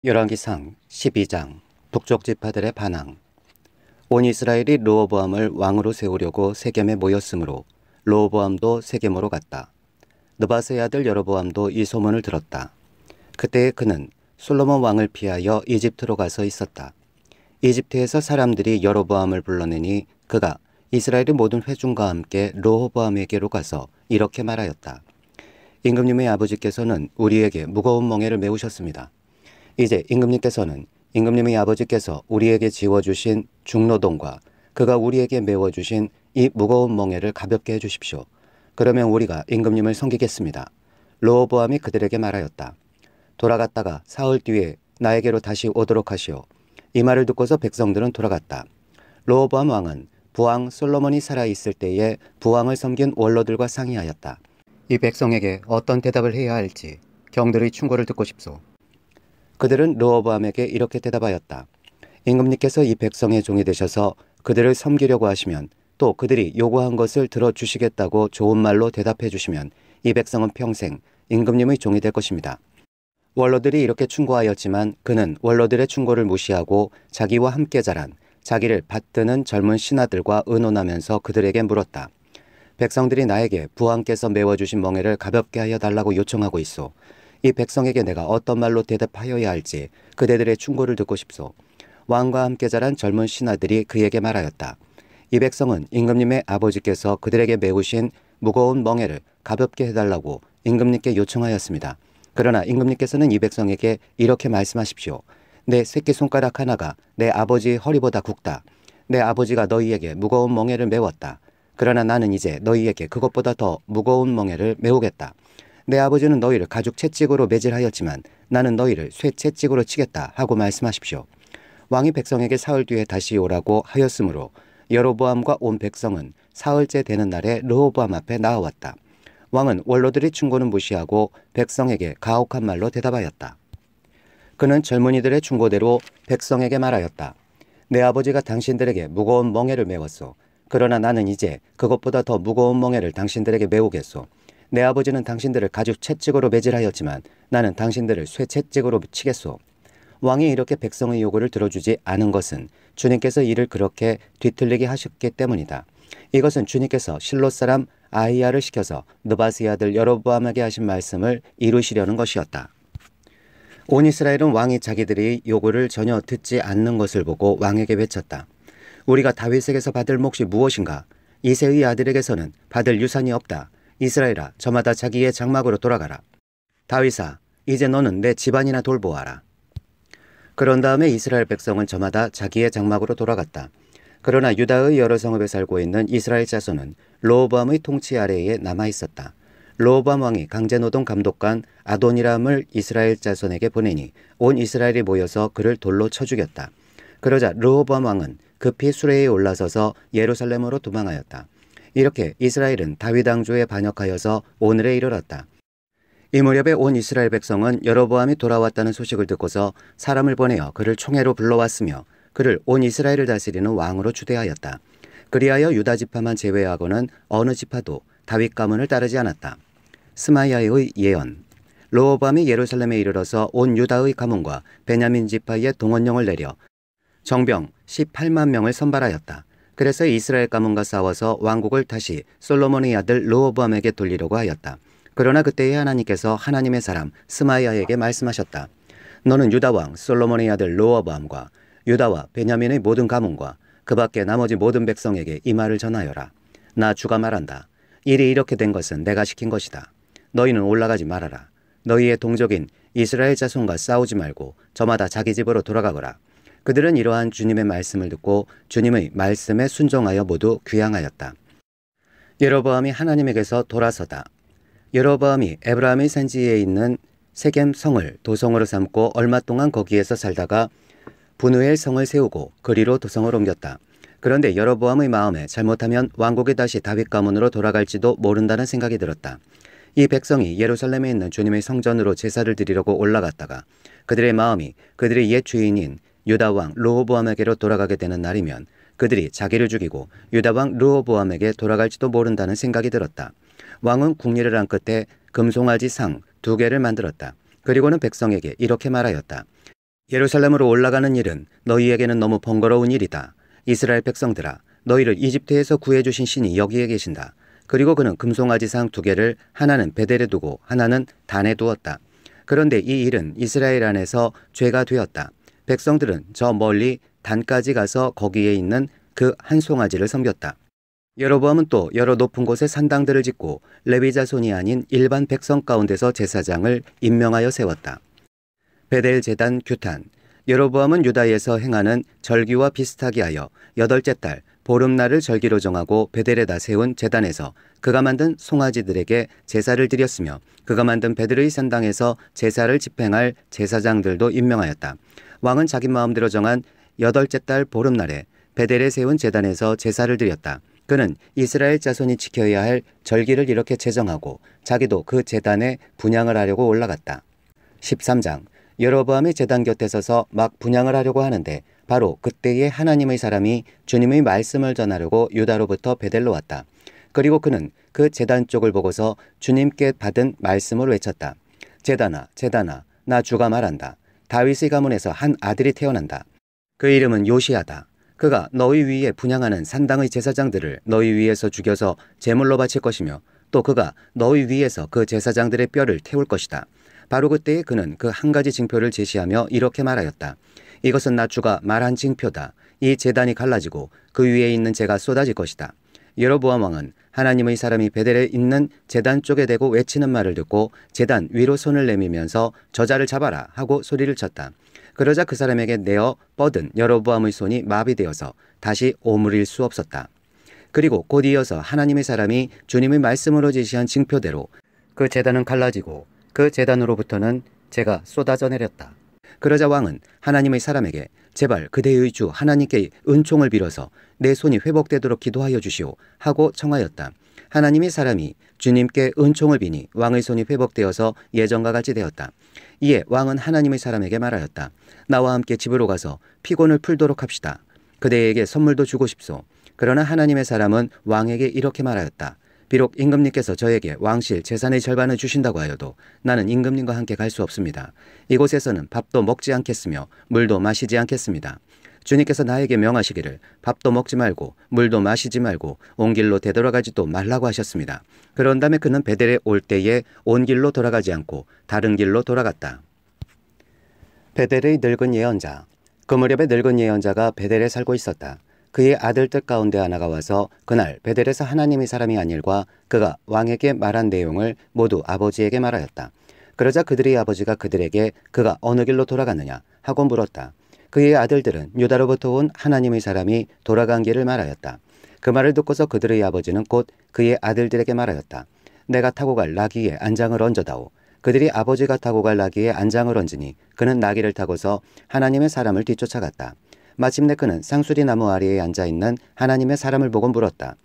열왕기상 12장 북쪽 지파들의 반항. 온 이스라엘이 르호보암을 왕으로 세우려고 세겜에 모였으므로 르호보암도 세겜으로 갔다. 느바스의 아들 여로보암도 이 소문을 들었다. 그때에 그는 솔로몬 왕을 피하여 이집트로 가서 있었다. 이집트에서 사람들이 여로보암을 불러내니 그가 이스라엘의 모든 회중과 함께 르호보암에게로 가서 이렇게 말하였다. 임금님의 아버지께서는 우리에게 무거운 멍에를 메우셨습니다. 이제 임금님께서는 임금님의 아버지께서 우리에게 지워주신 중노동과 그가 우리에게 메워주신 이 무거운 멍에를 가볍게 해주십시오. 그러면 우리가 임금님을 섬기겠습니다. 르호보암이 그들에게 말하였다. 돌아갔다가 사흘 뒤에 나에게로 다시 오도록 하시오. 이 말을 듣고서 백성들은 돌아갔다. 르호보암 왕은 부왕 솔로몬이 살아있을 때에 부왕을 섬긴 원로들과 상의하였다. 이 백성에게 어떤 대답을 해야 할지 경들의 충고를 듣고 싶소. 그들은 르호보암에게 이렇게 대답하였다. 임금님께서 이 백성의 종이 되셔서 그들을 섬기려고 하시면 또 그들이 요구한 것을 들어주시겠다고 좋은 말로 대답해 주시면 이 백성은 평생 임금님의 종이 될 것입니다. 원로들이 이렇게 충고하였지만 그는 원로들의 충고를 무시하고 자기와 함께 자란 자기를 받드는 젊은 신하들과 의논하면서 그들에게 물었다. 백성들이 나에게 부왕께서 메워주신 멍에를 가볍게 하여 달라고 요청하고 있소. 이 백성에게 내가 어떤 말로 대답하여야 할지 그대들의 충고를 듣고 싶소. 왕과 함께 자란 젊은 신하들이 그에게 말하였다. 이 백성은 임금님의 아버지께서 그들에게 메우신 무거운 멍에를 가볍게 해달라고 임금님께 요청하였습니다. 그러나 임금님께서는 이 백성에게 이렇게 말씀하십시오. 내 새끼손가락 하나가 내 아버지의 허리보다 굵다. 내 아버지가 너희에게 무거운 멍에를 메웠다. 그러나 나는 이제 너희에게 그것보다 더 무거운 멍에를 메우겠다. 내 아버지는 너희를 가죽 채찍으로 매질하였지만 나는 너희를 쇠 채찍으로 치겠다 하고 말씀하십시오. 왕이 백성에게 사흘 뒤에 다시 오라고 하였으므로 여로보암과 온 백성은 사흘째 되는 날에 르호보암 앞에 나아왔다. 왕은 원로들의 충고는 무시하고 백성에게 가혹한 말로 대답하였다. 그는 젊은이들의 충고대로 백성에게 말하였다. 내 아버지가 당신들에게 무거운 멍에를 메웠소. 그러나 나는 이제 그것보다 더 무거운 멍에를 당신들에게 메우겠소. 내 아버지는 당신들을 가죽 채찍으로 매질하였지만 나는 당신들을 쇠 채찍으로 치겠소. 왕이 이렇게 백성의 요구를 들어주지 않은 것은 주님께서 이를 그렇게 뒤틀리게 하셨기 때문이다. 이것은 주님께서 실롯 사람 아히야를 시켜서 느바스의 아들 여로보암에게 하신 말씀을 이루시려는 것이었다. 온 이스라엘은 왕이 자기들의 요구를 전혀 듣지 않는 것을 보고 왕에게 외쳤다. 우리가 다윗에게서 받을 몫이 무엇인가? 이새의 아들에게서는 받을 유산이 없다. 이스라엘아, 저마다 자기의 장막으로 돌아가라. 다윗아, 이제 너는 내 집안이나 돌보아라. 그런 다음에 이스라엘 백성은 저마다 자기의 장막으로 돌아갔다. 그러나 유다의 여러 성읍에 살고 있는 이스라엘 자손은 르호보암의 통치 아래에 남아있었다. 르호보암 왕이 강제노동 감독관 아도니람을 이스라엘 자손에게 보내니 온 이스라엘이 모여서 그를 돌로 쳐 죽였다. 그러자 르호보암 왕은 급히 수레에 올라서서 예루살렘으로 도망하였다. 이렇게 이스라엘은 다윗 왕조에 반역하여서 오늘에 이르렀다. 이 무렵에 온 이스라엘 백성은 여로보암이 돌아왔다는 소식을 듣고서 사람을 보내어 그를 총회로 불러왔으며 그를 온 이스라엘을 다스리는 왕으로 추대하였다. 그리하여 유다 지파만 제외하고는 어느 지파도 다윗 가문을 따르지 않았다. 스마야의 예언. 르호보암이 예루살렘에 이르러서 온 유다의 가문과 베냐민 지파의 동원령을 내려 정병 18만 명을 선발하였다. 그래서 이스라엘 가문과 싸워서 왕국을 다시 솔로몬의 아들 르호보암에게 돌리려고 하였다. 그러나 그때에 하나님께서 하나님의 사람 스마야에게 말씀하셨다. 너는 유다 왕 솔로몬의 아들 르호보암과 유다와 베냐민의 모든 가문과 그 밖에 나머지 모든 백성에게 이 말을 전하여라. 나 주가 말한다. 일이 이렇게 된 것은 내가 시킨 것이다. 너희는 올라가지 말아라. 너희의 동족인 이스라엘 자손과 싸우지 말고 저마다 자기 집으로 돌아가거라. 그들은 이러한 주님의 말씀을 듣고 주님의 말씀에 순종하여 모두 귀향하였다. 여로보암이 하나님에게서 돌아서다. 여로보암이 에브라임의 산지에 있는 세겜 성을 도성으로 삼고 얼마 동안 거기에서 살다가 분우엘 성을 세우고 그리로 도성을 옮겼다. 그런데 여로보암의 마음에 잘못하면 왕국이 다시 다윗 가문으로 돌아갈지도 모른다는 생각이 들었다. 이 백성이 예루살렘에 있는 주님의 성전으로 제사를 드리려고 올라갔다가 그들의 마음이 그들의 옛 주인인 유다 왕 르호보암에게로 돌아가게 되는 날이면 그들이 자기를 죽이고 유다 왕 르호보암에게 돌아갈지도 모른다는 생각이 들었다. 왕은 궁리를 한 끝에 금송아지 상 2개를 만들었다. 그리고는 백성에게 이렇게 말하였다. 예루살렘으로 올라가는 일은 너희에게는 너무 번거로운 일이다. 이스라엘 백성들아, 너희를 이집트에서 구해주신 신이 여기에 계신다. 그리고 그는 금송아지상 2개를 하나는 베델에 두고 하나는 단에 두었다. 그런데 이 일은 이스라엘 안에서 죄가 되었다. 백성들은 저 멀리 단까지 가서 거기에 있는 그 한 송아지를 섬겼다. 여로보암은 또 여러 높은 곳에 산당들을 짓고 레위 자손이 아닌 일반 백성 가운데서 제사장을 임명하여 세웠다. 베델 제단 규탄. 여로보암은 유다에서 행하는 절기와 비슷하게 하여 8째 달 보름날을 절기로 정하고 베델에다 세운 제단에서 그가 만든 송아지들에게 제사를 드렸으며 그가 만든 베델의 산당에서 제사를 집행할 제사장들도 임명하였다. 왕은 자기 마음대로 정한 8째 달 보름날에 베델에 세운 제단에서 제사를 드렸다. 그는 이스라엘 자손이 지켜야 할 절기를 이렇게 제정하고 자기도 그 제단에 분향을 하려고 올라갔다. 13장. 여로보암의 제단 곁에 서서 막 분향을 하려고 하는데 바로 그때에 하나님의 사람이 주님의 말씀을 전하려고 유다로부터 베델로 왔다. 그리고 그는 그 제단 쪽을 보고서 주님께 받은 말씀을 외쳤다. 제단아, 제단아, 나 주가 말한다. 다윗의 가문에서 한 아들이 태어난다. 그 이름은 요시야다. 그가 너희 위에 분향하는 산당의 제사장들을 너희 위에서 죽여서 제물로 바칠 것이며 또 그가 너희 위에서 그 제사장들의 뼈를 태울 것이다. 바로 그때에 그는 그 한 가지 징표를 제시하며 이렇게 말하였다. 이것은 나 주가 말한 징표다. 이 제단이 갈라지고 그 위에 있는 재가 쏟아질 것이다. 여로보암 왕은 하나님의 사람이 베델에 있는 제단 쪽에 대고 외치는 말을 듣고 제단 위로 손을 내밀면서 저자를 잡아라 하고 소리를 쳤다. 그러자 그 사람에게 내어 뻗은 여로보암의 손이 마비되어서 다시 오므릴 수 없었다. 그리고 곧 이어서 하나님의 사람이 주님의 말씀으로 제시한 징표대로 그 제단은 갈라지고 그 제단으로부터는 재가 쏟아져 내렸다. 그러자 왕은 하나님의 사람에게 제발 그대의 주 하나님께 은총을 빌어서 내 손이 회복되도록 기도하여 주시오 하고 청하였다. 하나님의 사람이 주님께 은총을 비니 왕의 손이 회복되어서 예전과 같이 되었다. 이에 왕은 하나님의 사람에게 말하였다. 나와 함께 집으로 가서 피곤을 풀도록 합시다. 그대에게 선물도 주고 싶소. 그러나 하나님의 사람은 왕에게 이렇게 말하였다. 비록 임금님께서 저에게 왕실 재산의 절반을 주신다고 하여도 나는 임금님과 함께 갈 수 없습니다. 이곳에서는 밥도 먹지 않겠으며 물도 마시지 않겠습니다. 주님께서 나에게 명하시기를 밥도 먹지 말고 물도 마시지 말고 온 길로 되돌아가지도 말라고 하셨습니다. 그런 다음에 그는 베델에 올 때에 온 길로 돌아가지 않고 다른 길로 돌아갔다. 베델의 늙은 예언자. 그 무렵에 늙은 예언자가 베델에 살고 있었다. 그의 아들들 가운데 하나가 와서 그날 베델에서 하나님의 사람이 한 일과 그가 왕에게 말한 내용을 모두 아버지에게 말하였다. 그러자 그들의 아버지가 그들에게 그가 어느 길로 돌아갔느냐 하고 물었다. 그의 아들들은 유다로부터 온 하나님의 사람이 돌아간 길을 말하였다. 그 말을 듣고서 그들의 아버지는 곧 그의 아들들에게 말하였다. 내가 타고 갈 나귀에 안장을 얹어다오. 그들이 아버지가 타고 갈 나귀에 안장을 얹으니 그는 나귀를 타고서 하나님의 사람을 뒤쫓아갔다. 마침내 그는 쌍수리 나무 아래에 앉아있는 하나님의 사람을 보고 물었다.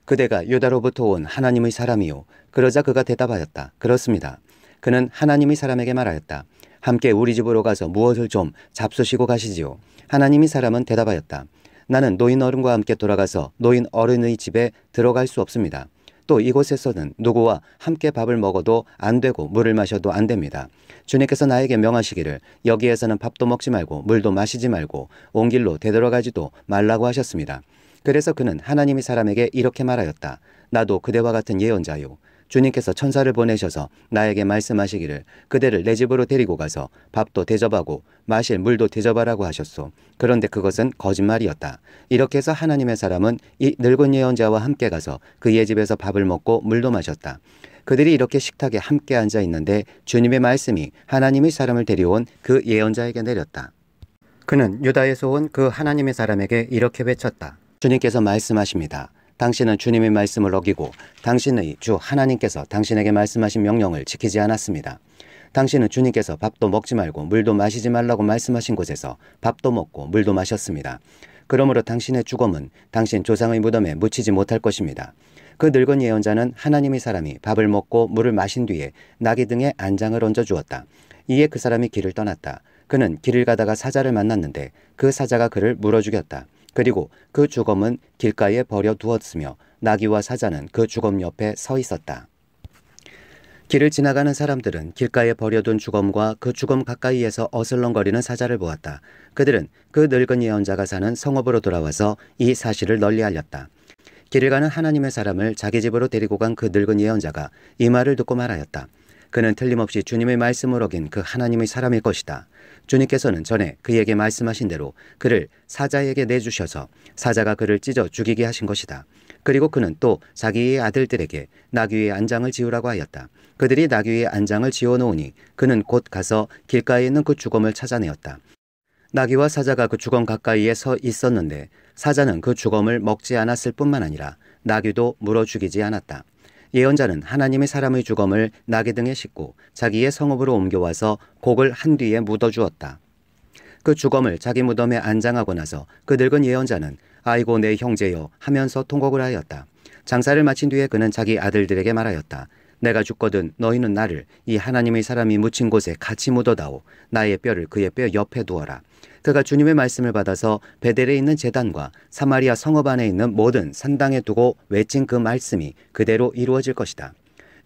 그대가 유다로부터 온 하나님의 사람이요. 그러자 그가 대답하였다. 그렇습니다. 그는 하나님의 사람에게 말하였다. 함께 우리 집으로 가서 무엇을 좀 잡수시고 가시지요. 하나님의 사람은 대답하였다. 나는 노인 어른과 함께 돌아가서 노인 어른의 집에 들어갈 수 없습니다. 또 이곳에서는 누구와 함께 밥을 먹어도 안 되고 물을 마셔도 안 됩니다. 주님께서 나에게 명하시기를 여기에서는 밥도 먹지 말고 물도 마시지 말고 온 길로 되돌아가지도 말라고 하셨습니다. 그래서 그는 하나님의 사람에게 이렇게 말하였다. 나도 그대와 같은 예언자요. 주님께서 천사를 보내셔서 나에게 말씀하시기를 그대를 내 집으로 데리고 가서 밥도 대접하고 마실 물도 대접하라고 하셨소. 그런데 그것은 거짓말이었다. 이렇게 해서 하나님의 사람은 이 늙은 예언자와 함께 가서 그의 집에서 밥을 먹고 물도 마셨다. 그들이 이렇게 식탁에 함께 앉아 있는데 주님의 말씀이 하나님의 사람을 데려온 그 예언자에게 내렸다. 그는 유다에서 온 그 하나님의 사람에게 이렇게 외쳤다. 주님께서 말씀하십니다. 당신은 주님의 말씀을 어기고 당신의 주 하나님께서 당신에게 말씀하신 명령을 지키지 않았습니다. 당신은 주님께서 밥도 먹지 말고 물도 마시지 말라고 말씀하신 곳에서 밥도 먹고 물도 마셨습니다. 그러므로 당신의 죽음은 당신 조상의 무덤에 묻히지 못할 것입니다. 그 늙은 예언자는 하나님의 사람이 밥을 먹고 물을 마신 뒤에 나귀 등에 안장을 얹어주었다. 이에 그 사람이 길을 떠났다. 그는 길을 가다가 사자를 만났는데 그 사자가 그를 물어 죽였다. 그리고 그 주검은 길가에 버려 두었으며 나귀와 사자는 그 주검 옆에 서 있었다. 길을 지나가는 사람들은 길가에 버려둔 주검과 그 주검 가까이에서 어슬렁거리는 사자를 보았다. 그들은 그 늙은 예언자가 사는 성읍으로 돌아와서 이 사실을 널리 알렸다. 길을 가는 하나님의 사람을 자기 집으로 데리고 간 그 늙은 예언자가 이 말을 듣고 말하였다. 그는 틀림없이 주님의 말씀을 어긴 그 하나님의 사람일 것이다. 주님께서는 전에 그에게 말씀하신 대로 그를 사자에게 내주셔서 사자가 그를 찢어 죽이게 하신 것이다. 그리고 그는 또 자기의 아들들에게 나귀의 안장을 지으라고 하였다. 그들이 나귀의 안장을 지어놓으니 그는 곧 가서 길가에 있는 그 주검을 찾아내었다. 나귀와 사자가 그 주검 가까이에 서 있었는데 사자는 그 주검을 먹지 않았을 뿐만 아니라 나귀도 물어 죽이지 않았다. 예언자는 하나님의 사람의 주검을 나귀 등에 싣고 자기의 성읍으로 옮겨와서 곡을 한 뒤에 묻어주었다. 그 주검을 자기 무덤에 안장하고 나서 그 늙은 예언자는 아이고 내 형제여 하면서 통곡을 하였다. 장사를 마친 뒤에 그는 자기 아들들에게 말하였다. 내가 죽거든 너희는 나를 이 하나님의 사람이 묻힌 곳에 같이 묻어다오. 나의 뼈를 그의 뼈 옆에 두어라. 그가 주님의 말씀을 받아서 베델에 있는 제단과 사마리아 성읍 안에 있는 모든 산당에 두고 외친 그 말씀이 그대로 이루어질 것이다.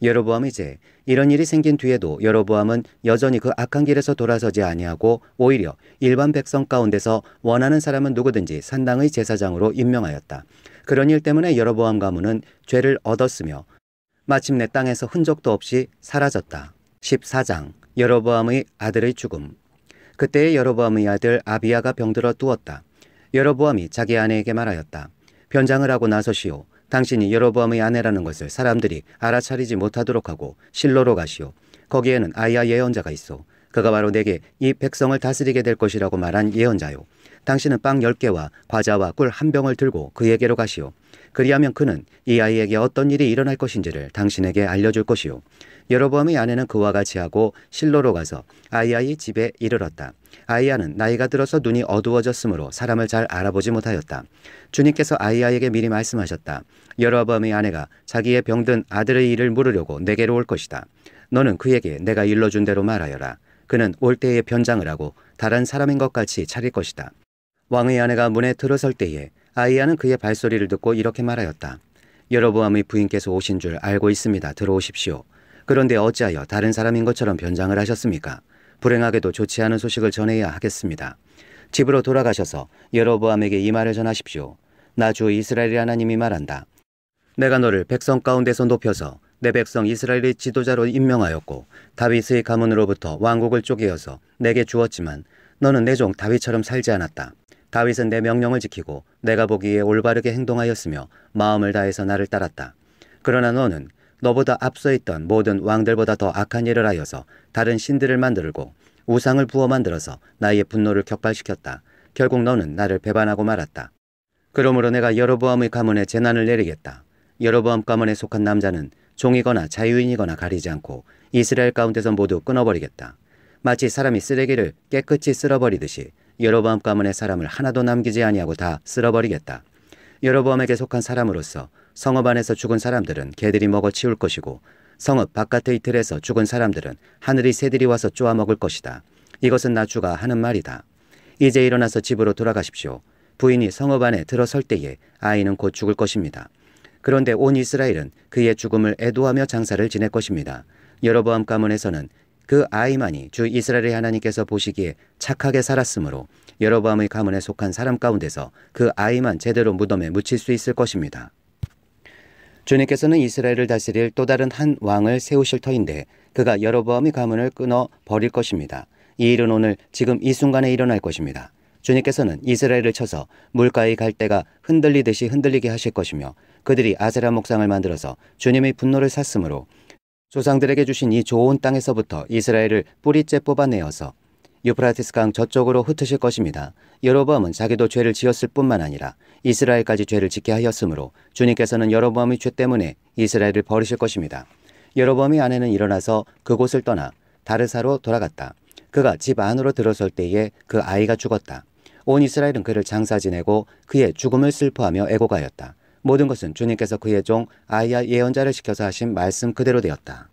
여로보암이 이제 이런 일이 생긴 뒤에도 여로보암은 여전히 그 악한 길에서 돌아서지 아니하고 오히려 일반 백성 가운데서 원하는 사람은 누구든지 산당의 제사장으로 임명하였다. 그런 일 때문에 여로보암 가문은 죄를 얻었으며 마침내 땅에서 흔적도 없이 사라졌다. 14장 여로보암의 아들의 죽음. 그때의 여로보암의 아들 아비야가 병들어 누웠다. 여로보암이 자기 아내에게 말하였다. 변장을 하고 나서시오. 당신이 여로보암의 아내라는 것을 사람들이 알아차리지 못하도록 하고 실로로 가시오. 거기에는 아이야 예언자가 있어. 그가 바로 내게 이 백성을 다스리게 될 것이라고 말한 예언자요. 당신은 빵 10개와 과자와 꿀 1병을 들고 그에게로 가시오. 그리하면 그는 이 아이에게 어떤 일이 일어날 것인지를 당신에게 알려줄 것이오. 여로보암의 아내는 그와 같이 하고 실로로 가서 아이야의 집에 이르렀다. 아이야는 나이가 들어서 눈이 어두워졌으므로 사람을 잘 알아보지 못하였다. 주님께서 아이야에게 미리 말씀하셨다. 여로보암의 아내가 자기의 병든 아들의 일을 물으려고 내게로 올 것이다. 너는 그에게 내가 일러준 대로 말하여라. 그는 올 때에 변장을 하고 다른 사람인 것 같이 차릴 것이다. 왕의 아내가 문에 들어설 때에 아이야는 그의 발소리를 듣고 이렇게 말하였다. 여로보암의 부인께서 오신 줄 알고 있습니다. 들어오십시오. 그런데 어찌하여 다른 사람인 것처럼 변장을 하셨습니까? 불행하게도 좋지 않은 소식을 전해야 하겠습니다. 집으로 돌아가셔서 여로보암에게 이 말을 전하십시오. 나 주 이스라엘의 하나님이 말한다. 내가 너를 백성 가운데서 높여서 내 백성 이스라엘의 지도자로 임명하였고 다윗의 가문으로부터 왕국을 쪼개어서 내게 주었지만 너는 내 종 다윗처럼 살지 않았다. 다윗은 내 명령을 지키고 내가 보기에 올바르게 행동하였으며 마음을 다해서 나를 따랐다. 그러나 너는 너보다 앞서 있던 모든 왕들보다 더 악한 일을 하여서 다른 신들을 만들고 우상을 부어 만들어서 나의 분노를 격발시켰다. 결국 너는 나를 배반하고 말았다. 그러므로 내가 여로보암의 가문에 재난을 내리겠다. 여로보암 가문에 속한 남자는 종이거나 자유인이거나 가리지 않고 이스라엘 가운데서 모두 끊어버리겠다. 마치 사람이 쓰레기를 깨끗이 쓸어버리듯이 여로보암 가문의 사람을 하나도 남기지 아니하고 다 쓸어버리겠다. 여로보암에게 속한 사람으로서 성읍 안에서 죽은 사람들은 개들이 먹어 치울 것이고 성읍 바깥의 들에서 죽은 사람들은 하늘의 새들이 와서 쪼아 먹을 것이다. 이것은 나 주가 하는 말이다. 이제 일어나서 집으로 돌아가십시오. 부인이 성읍 안에 들어설 때에 아이는 곧 죽을 것입니다. 그런데 온 이스라엘은 그의 죽음을 애도하며 장사를 지낼 것입니다. 여로보암 가문에서는 그 아이만이 주 이스라엘의 하나님께서 보시기에 착하게 살았으므로 여로보암의 가문에 속한 사람 가운데서 그 아이만 제대로 무덤에 묻힐 수 있을 것입니다. 주님께서는 이스라엘을 다스릴 또 다른 한 왕을 세우실 터인데 그가 여로보암의 가문을 끊어 버릴 것입니다. 이 일은 오늘 지금 이 순간에 일어날 것입니다. 주님께서는 이스라엘을 쳐서 물가의 갈대가 흔들리듯이 흔들리게 하실 것이며 그들이 아세라 목상을 만들어서 주님의 분노를 샀으므로 조상들에게 주신 이 좋은 땅에서부터 이스라엘을 뿌리째 뽑아내어서 유프라티스 강 저쪽으로 흩으실 것입니다. 여로보암은 자기도 죄를 지었을 뿐만 아니라 이스라엘까지 죄를 짓게 하였으므로 주님께서는 여로보암의 죄 때문에 이스라엘을 버리실 것입니다. 여로보암의 아내는 일어나서 그곳을 떠나 다르사로 돌아갔다. 그가 집 안으로 들어설 때에 그 아이가 죽었다. 온 이스라엘은 그를 장사 지내고 그의 죽음을 슬퍼하며 애곡하였다. 모든 것은 주님께서 그의 종 아이야 예언자를 시켜서 하신 말씀 그대로 되었다.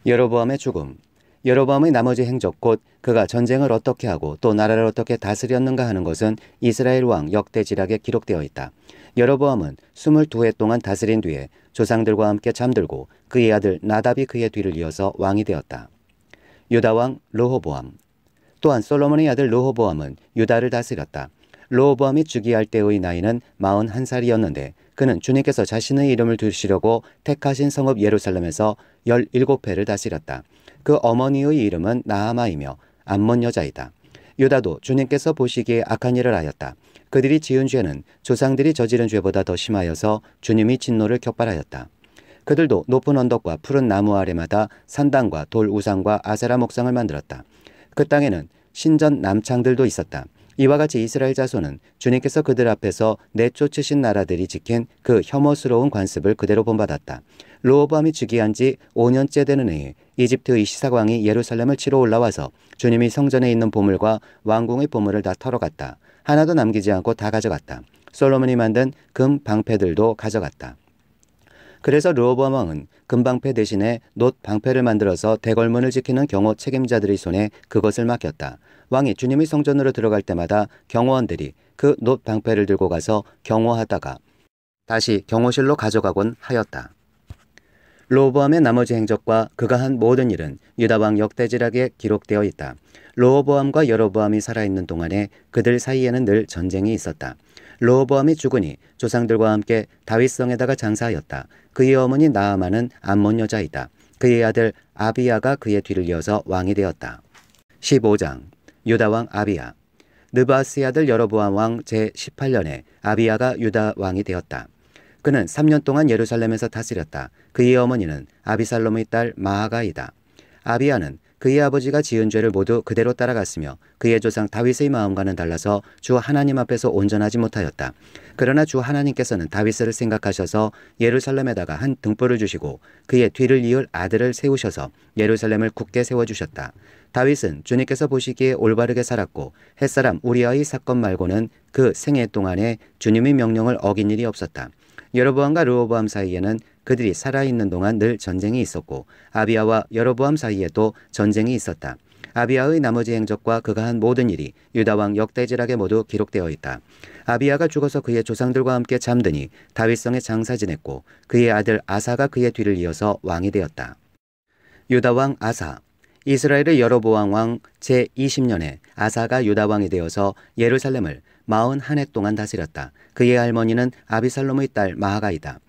여로보암의 죽음. 여로보암의 나머지 행적 곧 그가 전쟁을 어떻게 하고 또 나라를 어떻게 다스렸는가 하는 것은 이스라엘 왕 역대지략에 기록되어 있다. 여로보암은 22해 동안 다스린 뒤에 조상들과 함께 잠들고 그의 아들 나답이 그의 뒤를 이어서 왕이 되었다. 유다왕 르호보암. 또한 솔로몬의 아들 르호보암은 유다를 다스렸다. 르호보암이 즉위할 때의 나이는 41살이었는데 그는 주님께서 자신의 이름을 두시려고 택하신 성읍 예루살렘에서 17회를 다스렸다. 그 어머니의 이름은 나아마이며 암몬 여자이다. 유다도 주님께서 보시기에 악한 일을 하였다. 그들이 지은 죄는 조상들이 저지른 죄보다 더 심하여서 주님이 진노를 격발하였다. 그들도 높은 언덕과 푸른 나무 아래마다 산당과 돌 우상과 아세라 목상을 만들었다. 그 땅에는 신전 남창들도 있었다. 이와 같이 이스라엘 자손은 주님께서 그들 앞에서 내쫓으신 나라들이 지킨 그 혐오스러운 관습을 그대로 본받았다. 르호보암이 즉위한 지 5년째 되는 해에 이집트의 시삭왕이 예루살렘을 치러 올라와서 주님이 성전에 있는 보물과 왕궁의 보물을 다 털어갔다. 하나도 남기지 않고 다 가져갔다. 솔로몬이 만든 금 방패들도 가져갔다. 그래서 르호보암 왕은 금방패 대신에 놋 방패를 만들어서 대궐문을 지키는 경호 책임자들의 손에 그것을 맡겼다. 왕이 주님의 성전으로 들어갈 때마다 경호원들이 그 놋 방패를 들고 가서 경호하다가 다시 경호실로 가져가곤 하였다. 르호보암의 나머지 행적과 그가 한 모든 일은 유다왕 역대지락에 기록되어 있다. 르호보암과 여로보암이 살아있는 동안에 그들 사이에는 늘 전쟁이 있었다. 르호보암이 죽으니 조상들과 함께 다윗성에다가 장사하였다. 그의 어머니 나아만은 암몬 여자이다. 그의 아들 아비야가 그의 뒤를 이어서 왕이 되었다. 15장 유다왕 아비야. 느바스의 아들 여로보암 왕 제18년에 아비야가 유다 왕이 되었다. 그는 3년 동안 예루살렘에서 다스렸다. 그의 어머니는 아비살롬의 딸 마아가이다. 아비야는 그의 아버지가 지은 죄를 모두 그대로 따라갔으며 그의 조상 다윗의 마음과는 달라서 주 하나님 앞에서 온전하지 못하였다. 그러나 주 하나님께서는 다윗을 생각하셔서 예루살렘에다가 한 등불을 주시고 그의 뒤를 이을 아들을 세우셔서 예루살렘을 굳게 세워주셨다. 다윗은 주님께서 보시기에 올바르게 살았고 햇사람 우리아의 사건 말고는 그 생애 동안에 주님의 명령을 어긴 일이 없었다. 여로보암과 르호보암 사이에는 그들이 살아있는 동안 늘 전쟁이 있었고 아비야와 여로보암 사이에도 전쟁이 있었다. 아비야의 나머지 행적과 그가 한 모든 일이 유다왕 역대지락에 모두 기록되어 있다. 아비야가 죽어서 그의 조상들과 함께 잠드니 다윗성에 장사 지냈고 그의 아들 아사가 그의 뒤를 이어서 왕이 되었다. 유다왕 아사. 이스라엘의 여로보암 왕 제20년에 아사가 유다왕이 되어서 예루살렘을 41해 동안 다스렸다. 그의 할머니는 아비살롬의 딸 마아가이다.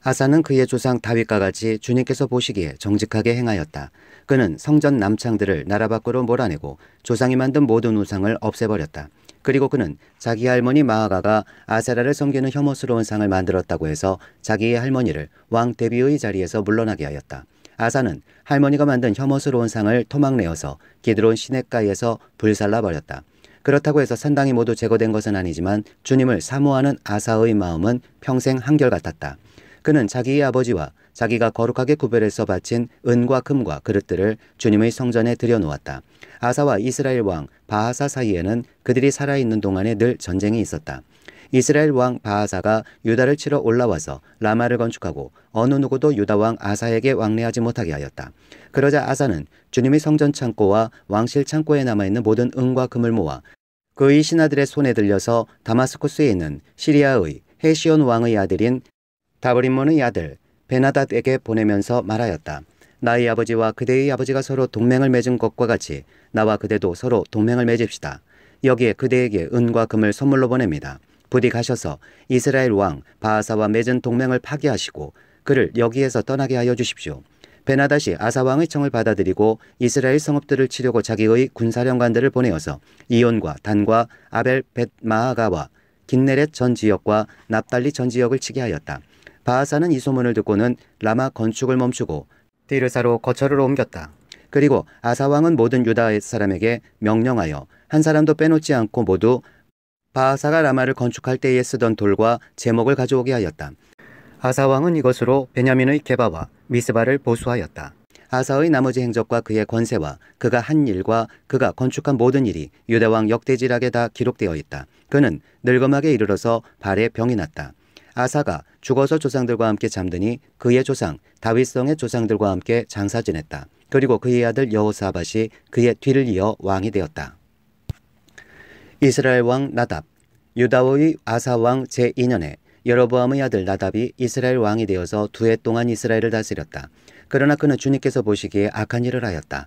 아사는 그의 조상 다윗과 같이 주님께서 보시기에 정직하게 행하였다. 그는 성전 남창들을 나라 밖으로 몰아내고 조상이 만든 모든 우상을 없애버렸다. 그리고 그는 자기 할머니 마아가가 아세라를 섬기는 혐오스러운 상을 만들었다고 해서 자기의 할머니를 왕 대비의 자리에서 물러나게 하였다. 아사는 할머니가 만든 혐오스러운 상을 토막내어서 기드론 시냇가에서 불살라버렸다. 그렇다고 해서 산당이 모두 제거된 것은 아니지만 주님을 사모하는 아사의 마음은 평생 한결같았다. 그는 자기의 아버지와 자기가 거룩하게 구별해서 바친 은과 금과 그릇들을 주님의 성전에 들여놓았다. 아사와 이스라엘 왕 바하사 사이에는 그들이 살아있는 동안에 늘 전쟁이 있었다. 이스라엘 왕 바하사가 유다를 치러 올라와서 라마를 건축하고 어느 누구도 유다 왕 아사에게 왕래하지 못하게 하였다. 그러자 아사는 주님의 성전 창고와 왕실 창고에 남아있는 모든 은과 금을 모아 그의 신하들의 손에 들려서 다마스쿠스에 있는 시리아의 헤시온 왕의 아들인 다브림몬의 아들 베나닷에게 보내면서 말하였다. 나의 아버지와 그대의 아버지가 서로 동맹을 맺은 것과 같이 나와 그대도 서로 동맹을 맺읍시다. 여기에 그대에게 은과 금을 선물로 보냅니다. 부디 가셔서 이스라엘 왕 바하사와 맺은 동맹을 파기하시고 그를 여기에서 떠나게 하여 주십시오. 베나닷이 아사 왕의 청을 받아들이고 이스라엘 성읍들을 치려고 자기의 군사령관들을 보내어서 이온과 단과 아벨 벳마아가와 긴네렛 전 지역과 납달리 전 지역을 치게 하였다. 바하사는 이 소문을 듣고는 라마 건축을 멈추고 디르사로 거처를 옮겼다. 그리고 아사 왕은 모든 유다 사람에게 명령하여 한 사람도 빼놓지 않고 모두 바하사가 라마를 건축할 때에 쓰던 돌과 제목을 가져오게 하였다. 아사 왕은 이것으로 베냐민의 게바와 미스바를 보수하였다. 아사의 나머지 행적과 그의 권세와 그가 한 일과 그가 건축한 모든 일이 유다 왕 역대지락에 다 기록되어 있다. 그는 늙음하게 이르러서 발에 병이 났다. 아사가 죽어서 조상들과 함께 잠드니 그의 조상 다윗성의 조상들과 함께 장사 지냈다. 그리고 그의 아들 여호사밧이 그의 뒤를 이어 왕이 되었다. 이스라엘 왕 나답. 유다의 아사 왕 제2년에 여로보암의 아들 나답이 이스라엘 왕이 되어서 2해 동안 이스라엘을 다스렸다. 그러나 그는 주님께서 보시기에 악한 일을 하였다.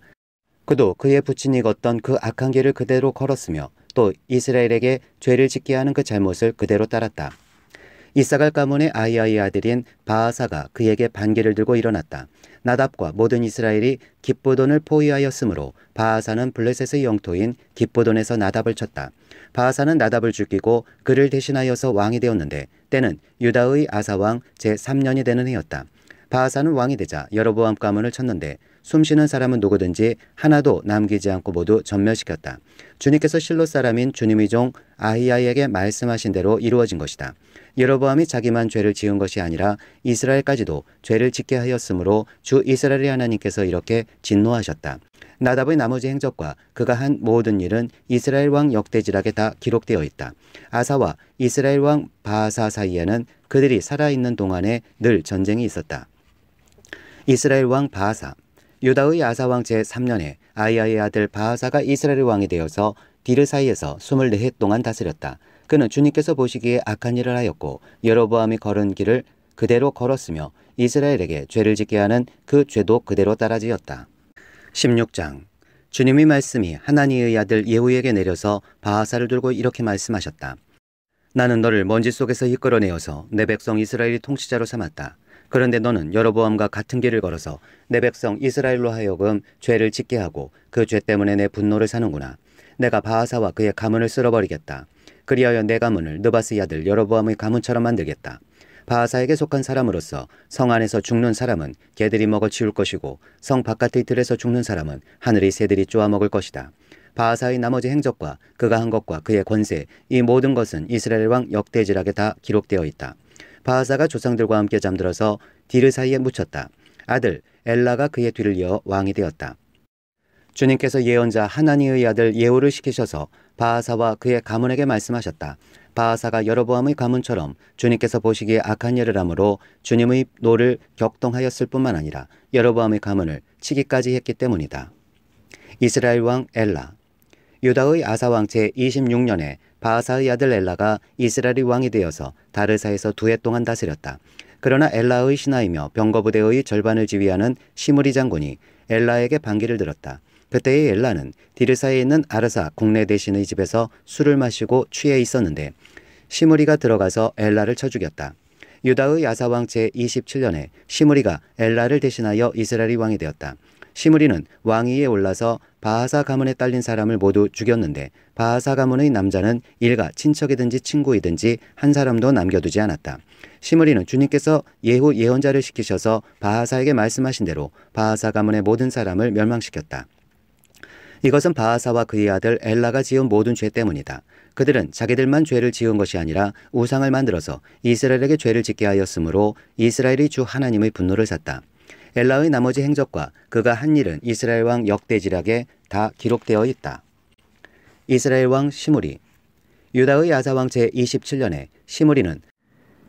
그도 그의 부친이 걷던 그 악한 길을 그대로 걸었으며 또 이스라엘에게 죄를 짓게 하는 그 잘못을 그대로 따랐다. 이사갈 가문의 아히야의 아들인 바아사가 그에게 반기를 들고 일어났다. 나답과 모든 이스라엘이 기브돈을 포위하였으므로 바아사는 블레셋의 영토인 기브돈에서 나답을 쳤다. 바아사는 나답을 죽이고 그를 대신하여서 왕이 되었는데 때는 유다의 아사왕 제3년이 되는 해였다. 바아사는 왕이 되자 여로보암 가문을 쳤는데 숨쉬는 사람은 누구든지 하나도 남기지 않고 모두 전멸시켰다. 주님께서 실로 사람인 주님의 종 아히야에게 말씀하신 대로 이루어진 것이다. 여로보암이 자기만 죄를 지은 것이 아니라 이스라엘까지도 죄를 짓게 하였으므로 주 이스라엘의 하나님께서 이렇게 진노하셨다. 나답의 나머지 행적과 그가 한 모든 일은 이스라엘 왕 역대지락에 다 기록되어 있다. 아사와 이스라엘 왕 바아사 사이에는 그들이 살아있는 동안에 늘 전쟁이 있었다. 이스라엘 왕 바아사. 유다의 아사왕 제3년에 아히야의 아들 바아사가 이스라엘 왕이 되어서 디르사이에서 24해 동안 다스렸다. 그는 주님께서 보시기에 악한 일을 하였고 여로보암이 걸은 길을 그대로 걸었으며 이스라엘에게 죄를 짓게 하는 그 죄도 그대로 따라지었다. 16장. 주님의 말씀이 하나니의 아들 예후에게 내려서 바아사를 들고 이렇게 말씀하셨다. 나는 너를 먼지 속에서 이끌어내어서 내 백성 이스라엘의 통치자로 삼았다. 그런데 너는 여로보암과 같은 길을 걸어서 내 백성 이스라엘로 하여금 죄를 짓게 하고 그 죄 때문에 내 분노를 사는구나. 내가 바아사와 그의 가문을 쓸어버리겠다. 그리하여 내 가문을 느바스의 아들 여로보암의 가문처럼 만들겠다. 바아사에게 속한 사람으로서 성 안에서 죽는 사람은 개들이 먹어 치울 것이고 성 바깥의 들에서 죽는 사람은 하늘의 새들이 쪼아먹을 것이다. 바아사의 나머지 행적과 그가 한 것과 그의 권세, 이 모든 것은 이스라엘 왕 역대지락에 다 기록되어 있다. 바아사가 조상들과 함께 잠들어서 디르사이에 묻혔다. 아들 엘라가 그의 뒤를 이어 왕이 되었다. 주님께서 예언자 하나니의 아들 예후를 시키셔서 바아사와 그의 가문에게 말씀하셨다. 바아사가 여로보암의 가문처럼 주님께서 보시기에 악한 일을 하므로 주님의 노를 격동하였을 뿐만 아니라 여로보암의 가문을 치기까지 했기 때문이다. 이스라엘 왕 엘라. 유다의 아사왕 제26년에 바아사의 아들 엘라가 이스라엘의 왕이 되어서 다르사에서 2해 동안 다스렸다. 그러나 엘라의 신하이며 병거부대의 절반을 지휘하는 시므리 장군이 엘라에게 반기를 들었다. 그때의 엘라는 디르사에 있는 아르사 국내 대신의 집에서 술을 마시고 취해 있었는데 시므리가 들어가서 엘라를 쳐 죽였다. 유다의 아사왕 제27년에 시므리가 엘라를 대신하여 이스라엘의 왕이 되었다. 시므리는 왕위에 올라서 바아사 가문에 딸린 사람을 모두 죽였는데 바아사 가문의 남자는 일가 친척이든지 친구이든지 한 사람도 남겨두지 않았다. 시므리는 주님께서 예후 예언자를 시키셔서 바아사에게 말씀하신 대로 바아사 가문의 모든 사람을 멸망시켰다. 이것은 바아사와 그의 아들 엘라가 지은 모든 죄 때문이다. 그들은 자기들만 죄를 지은 것이 아니라 우상을 만들어서 이스라엘에게 죄를 짓게 하였으므로 이스라엘이 주 하나님의 분노를 샀다. 엘라의 나머지 행적과 그가 한 일은 이스라엘 왕 역대지락에 다 기록되어 있다. 이스라엘 왕 시므리. 유다의 아사왕 제27년에 시므리는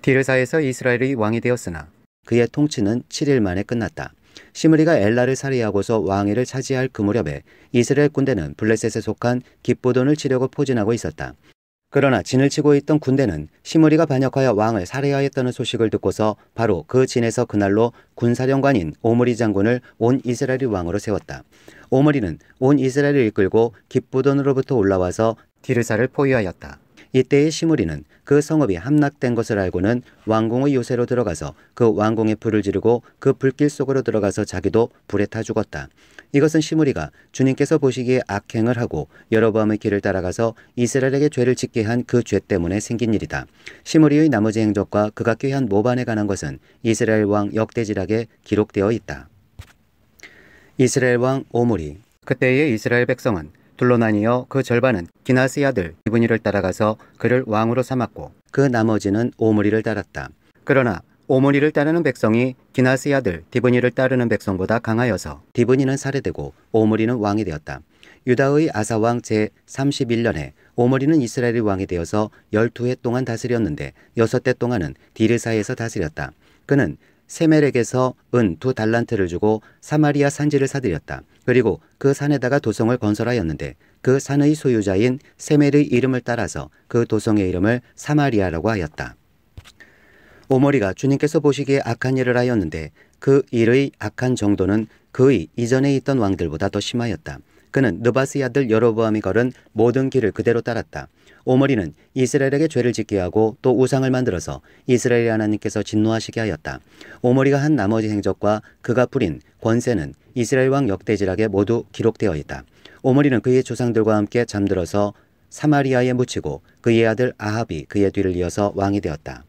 디르사에서 이스라엘의 왕이 되었으나 그의 통치는 7일 만에 끝났다. 시므리가 엘라를 살해하고서 왕위를 차지할 그 무렵에 이스라엘 군대는 블레셋에 속한 기브돈을 치려고 포진하고 있었다. 그러나 진을 치고 있던 군대는 시므리가 반역하여 왕을 살해하였다는 소식을 듣고서 바로 그 진에서 그날로 군사령관인 오므리 장군을 온 이스라엘의 왕으로 세웠다. 오므리는 온 이스라엘을 이끌고 기브돈으로부터 올라와서 디르사를 포위하였다. 이때의 시므리는 그 성읍이 함락된 것을 알고는 왕궁의 요새로 들어가서 그 왕궁에 불을 지르고 그 불길 속으로 들어가서 자기도 불에 타 죽었다. 이것은 시므리가 주님께서 보시기에 악행을 하고 여로보암의 길을 따라가서 이스라엘에게 죄를 짓게 한 그 죄 때문에 생긴 일이다. 시므리의 나머지 행적과 그가 꾀한 모반에 관한 것은 이스라엘 왕 역대지락에 기록되어 있다. 이스라엘 왕 오므리. 그때의 이스라엘 백성은 둘로 나뉘어 그 절반은 기나스의 아들 디브니를 따라가서 그를 왕으로 삼았고 그 나머지는 오므리를 따랐다. 그러나 오므리를 따르는 백성이 기나스의 아들 디브니를 따르는 백성보다 강하여서 디브니는 살해되고 오므리는 왕이 되었다. 유다의 아사왕 제31년에 오므리는 이스라엘의 왕이 되어서 12해 동안 다스렸는데 6해 동안은 디르사에서 다스렸다. 그는 세멜에게서 은 2달란트를 주고 사마리아 산지를 사들였다. 그리고 그 산에다가 도성을 건설하였는데 그 산의 소유자인 세멜의 이름을 따라서 그 도성의 이름을 사마리아라고 하였다. 오므리가 주님께서 보시기에 악한 일을 하였는데 그 일의 악한 정도는 그의 이전에 있던 왕들보다 더 심하였다. 그는 느바스의 아들 여로보암이 걸은 모든 길을 그대로 따랐다. 오므리는 이스라엘에게 죄를 짓게 하고 또 우상을 만들어서 이스라엘의 하나님께서 진노하시게 하였다. 오므리가 한 나머지 행적과 그가 부린 권세는 이스라엘 왕 역대지락에 모두 기록되어 있다. 오므리는 그의 조상들과 함께 잠들어서 사마리아에 묻히고 그의 아들 아합이 그의 뒤를 이어서 왕이 되었다.